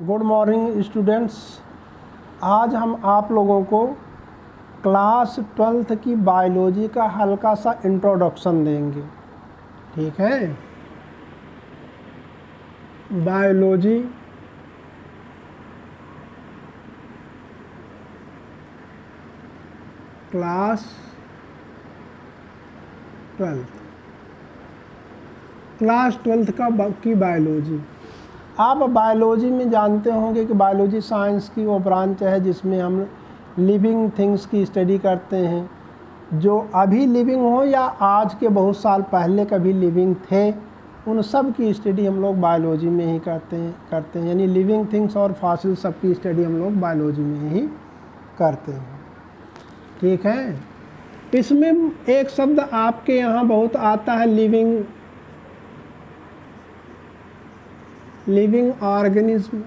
Good morning students. आज हम आप लोगों को क्लास 12th की बायोलॉजी का हल्का सा इंट्रोडक्शन देंगे। ठीक है, बायोलॉजी क्लास 12th की बायोलॉजी। आप बायोलॉजी में जानते होंगे कि बायोलॉजी साइंस की वो ब्रांच है जिसमें हम लिविंग थिंग्स की स्टडी करते हैं, जो अभी लिविंग हो या आज के बहुत साल पहले कभी लिविंग थे, उन सब की स्टडी हम लोग बायोलॉजी में ही करते हैं। यानी लिविंग थिंग्स और फॉसिल सब की स्टडी हम लोग बायोलॉजी में ही करते हैं। ठीक है, इसमें एक शब्द आपके यहाँ बहुत आता है, लिविंग ऑर्गेनिज्म।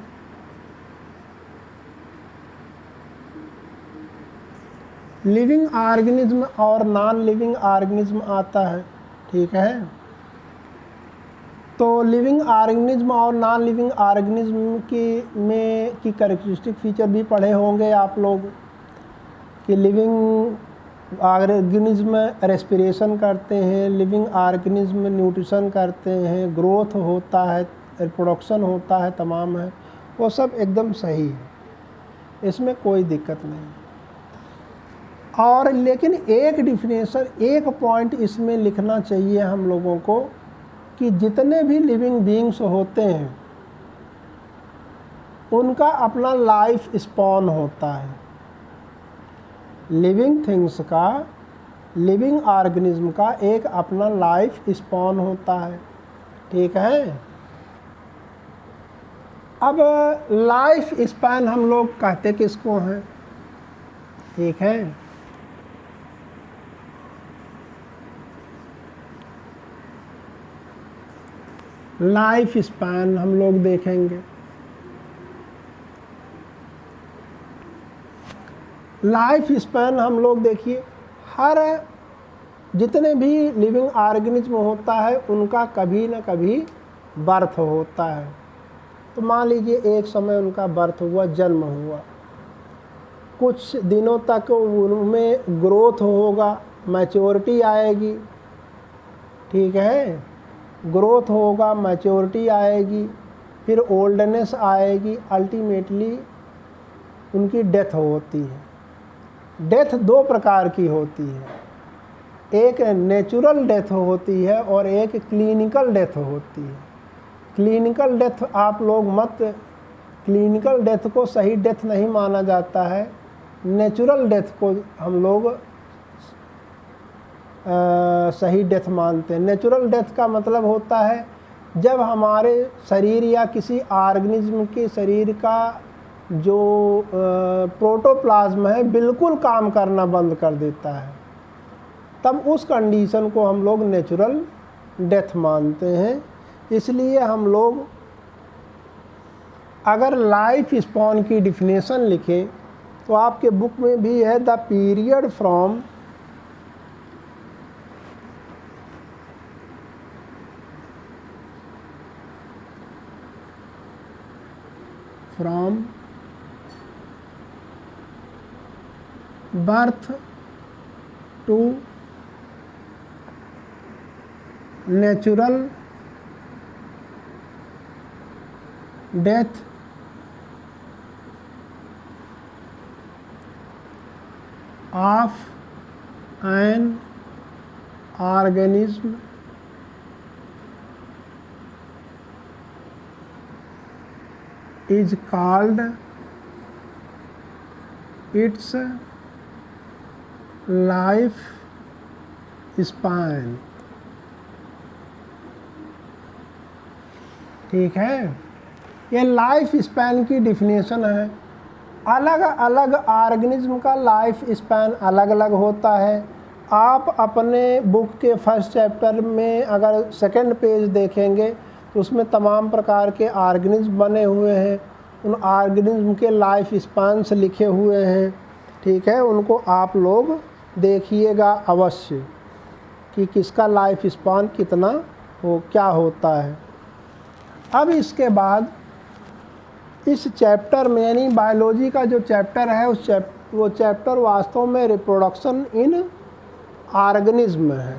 लिविंग ऑर्गेनिज्म और नॉन लिविंग ऑर्गेनिज्म आता है। ठीक है, तो लिविंग ऑर्गेनिज्म और नॉन लिविंग ऑर्गेनिज्म की कैरेक्टरिस्टिक फीचर भी पढ़े होंगे आप लोग कि लिविंग ऑर्गेनिज्म रेस्पिरेशन करते हैं, लिविंग ऑर्गेनिज्म न्यूट्रिशन करते हैं, ग्रोथ होता है, रिप्रोडक्शन होता है, तमाम है, वो सब एकदम सही है, इसमें कोई दिक्कत नहीं। और लेकिन एक डिफिनेशन, एक पॉइंट इसमें लिखना चाहिए हम लोगों को कि जितने भी लिविंग बीइंग्स होते हैं उनका अपना लाइफ स्पॉन होता है। लिविंग थिंग्स का, लिविंग ऑर्गेनिज्म का एक अपना लाइफ स्पॉन होता है। ठीक है, अब लाइफ स्पैन हम लोग कहते किसको हैं? ठीक है, लाइफ स्पैन हम लोग देखेंगे। लाइफ स्पैन हम लोग देखिए, हर जितने भी लिविंग ऑर्गेनिज्म होता है उनका कभी न कभी बर्थ होता है। तो मान लीजिए एक समय उनका बर्थ हुआ, जन्म हुआ, कुछ दिनों तक उनमें ग्रोथ होगा, मैच्योरिटी आएगी। ठीक है, ग्रोथ होगा, मैच्योरिटी आएगी, फिर ओल्डनेस आएगी, अल्टीमेटली उनकी डेथ होती है। डेथ दो प्रकार की होती है, एक नेचुरल डेथ होती है और एक क्लिनिकल डेथ होती है। क्लिनिकल डेथ आप लोग मत, क्लिनिकल डेथ को सही डेथ नहीं माना जाता है, नेचुरल डेथ को हम लोग सही डेथ मानते हैं। नेचुरल डेथ का मतलब होता है जब हमारे शरीर या किसी ऑर्गेनिज्म के शरीर का जो प्रोटोप्लाज्म है बिल्कुल काम करना बंद कर देता है, तब उस कंडीशन को हम लोग नेचुरल डेथ मानते हैं। इसलिए हम लोग अगर लाइफ स्पॉन की डिफिनेशन लिखें तो आपके बुक में भी है, the period from birth to natural death of an organism is called its life span. ठीक है, ये लाइफ स्पैन की डिफिनेशन है। अलग अलग ऑर्गेनिज्म का लाइफ स्पैन अलग अलग होता है। आप अपने बुक के फर्स्ट चैप्टर में अगर सेकंड पेज देखेंगे तो उसमें तमाम प्रकार के ऑर्गेनिज्म बने हुए हैं, उन ऑर्गेनिज्म के लाइफ स्पैन्स लिखे हुए हैं। ठीक है, उनको आप लोग देखिएगा अवश्य कि किसका लाइफ स्पैन कितना क्या होता है। अब इसके बाद इस चैप्टर में यानी बायोलॉजी का जो चैप्टर है वो चैप्टर वास्तव में रिप्रोडक्शन इन ऑर्गेनिज्म है।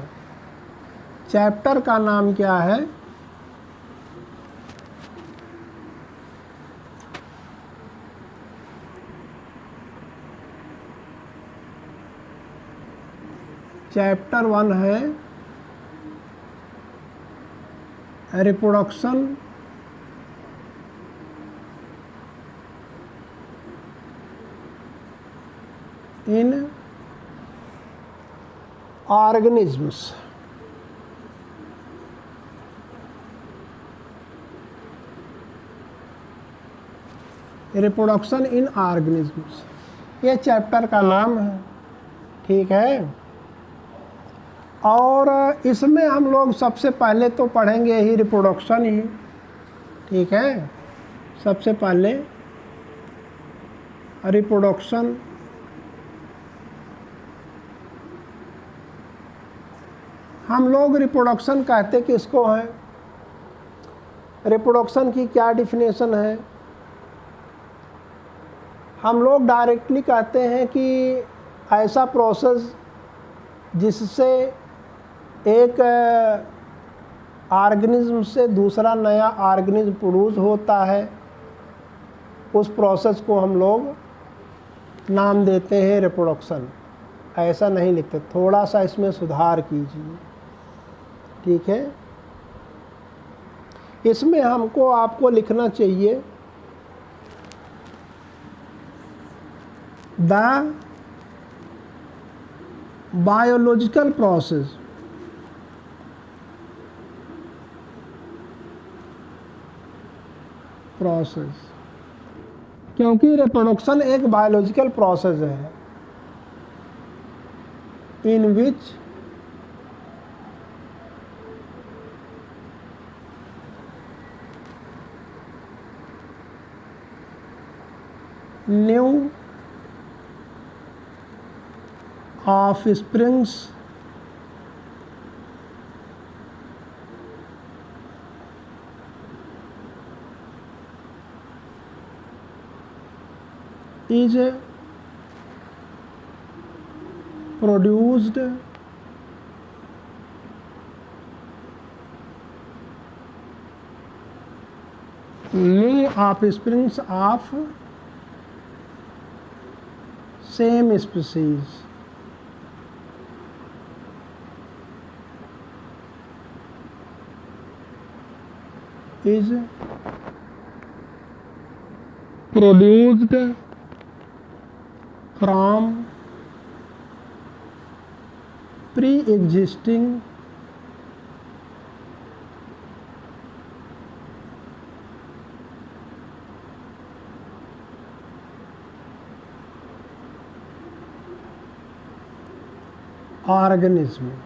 चैप्टर का नाम क्या है? चैप्टर 1 है reproduction in organisms. Reproduction in organisms ये चैप्टर का नाम है, ठीक है। और इसमें हम लोग सबसे पहले तो पढ़ेंगे ही रिप्रोडक्शन ही, ठीक है। सबसे पहले रिप्रोडक्शन हम लोग रिप्रोडक्शन कहते किसको हैं? रिप्रोडक्शन की क्या डिफिनेशन है? हम लोग डायरेक्टली कहते हैं कि ऐसा प्रोसेस जिससे एक ऑर्गेनिज्म से दूसरा नया ऑर्गेनिज्म प्रोड्यूस होता है, उस प्रोसेस को हम लोग नाम देते हैं रिप्रोडक्शन। ऐसा नहीं लिखते, थोड़ा सा इसमें सुधार कीजिए, ठीक है। इसमें हमको आपको लिखना चाहिए द बायोलॉजिकल प्रोसेस क्योंकि रिप्रोडक्शन एक बायोलॉजिकल प्रोसेस है in which new offsprings is produced new offsprings of same species is produced from pre-existing organism.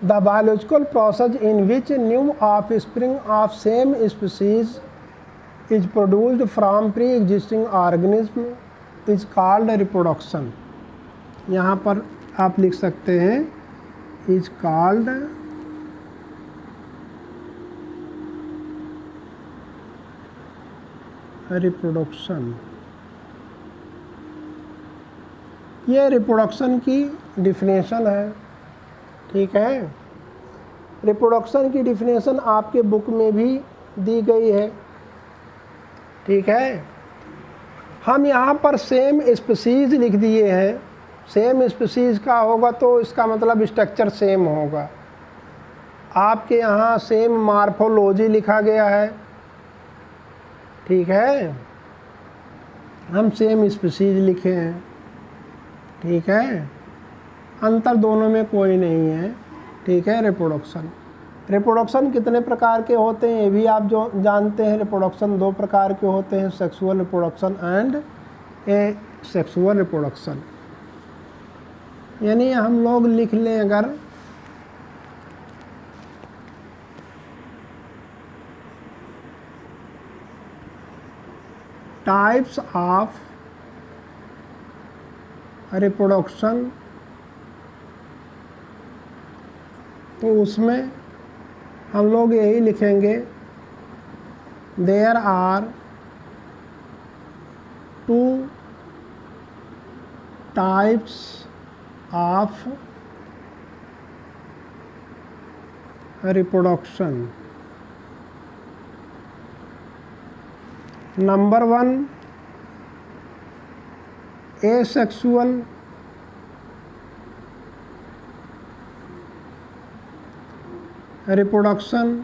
The biological process in which new offspring of same species is produced from pre-existing organism is called reproduction. यहाँ पर आप लिख सकते हैं is called reproduction. ये reproduction की definition है, ठीक है। रिप्रोडक्शन की डिफिनेशन आपके बुक में भी दी गई है, ठीक है। हम यहाँ पर सेम स्पीसीज लिख दिए हैं। सेम स्पीसीज का होगा तो इसका मतलब स्ट्रक्चर सेम होगा। आपके यहाँ सेम मार्फोलॉजी लिखा गया है, ठीक है। हम सेम स्पीसीज लिखे हैं, ठीक है। अंतर दोनों में कोई नहीं है, ठीक है। रिप्रोडक्शन कितने प्रकार के होते हैं ये भी आप जो जानते हैं। रिप्रोडक्शन 2 प्रकार के होते हैं, sexual reproduction and A sexual reproduction. यानी हम लोग लिख लें अगर टाइप्स ऑफ रिप्रोडक्शन तो उसमें हम लोग यही लिखेंगे, there are 2 types of reproduction. Number 1 asexual reproduction,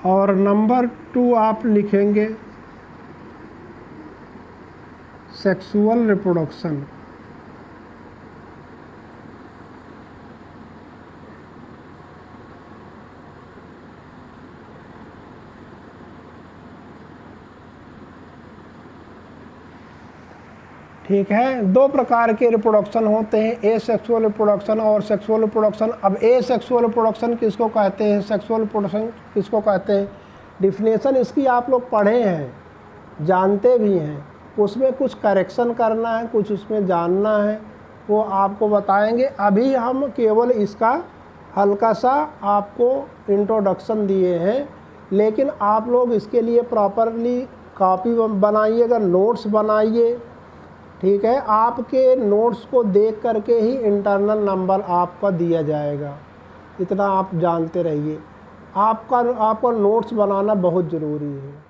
और नंबर 2 आप लिखेंगे सेक्सुअल रिप्रोडक्शन। ठीक है, 2 प्रकार के रिप्रोडक्शन होते हैं, एसेक्सुअल रिप्रोडक्शन और सेक्सुअल रिप्रोडक्शन। अब एसेक्सुअल रिप्रोडक्शन किसको कहते हैं, सेक्सुअल रिप्रोडक्शन किसको कहते हैं, डिफिनेशन इसकी आप लोग पढ़े हैं, जानते भी हैं। उसमें कुछ करेक्शन करना है, कुछ उसमें जानना है, वो आपको बताएंगे। अभी हम केवल इसका हल्का सा आपको इंट्रोडक्शन दिए हैं, लेकिन आप लोग इसके लिए प्रॉपरली कॉपी बनाइएगा, नोट्स बनाइए। ठीक है, आपके नोट्स को देख करके ही इंटरनल नंबर आपका दिया जाएगा, इतना आप जानते रहिए। आपका नोट्स बनाना बहुत ज़रूरी है।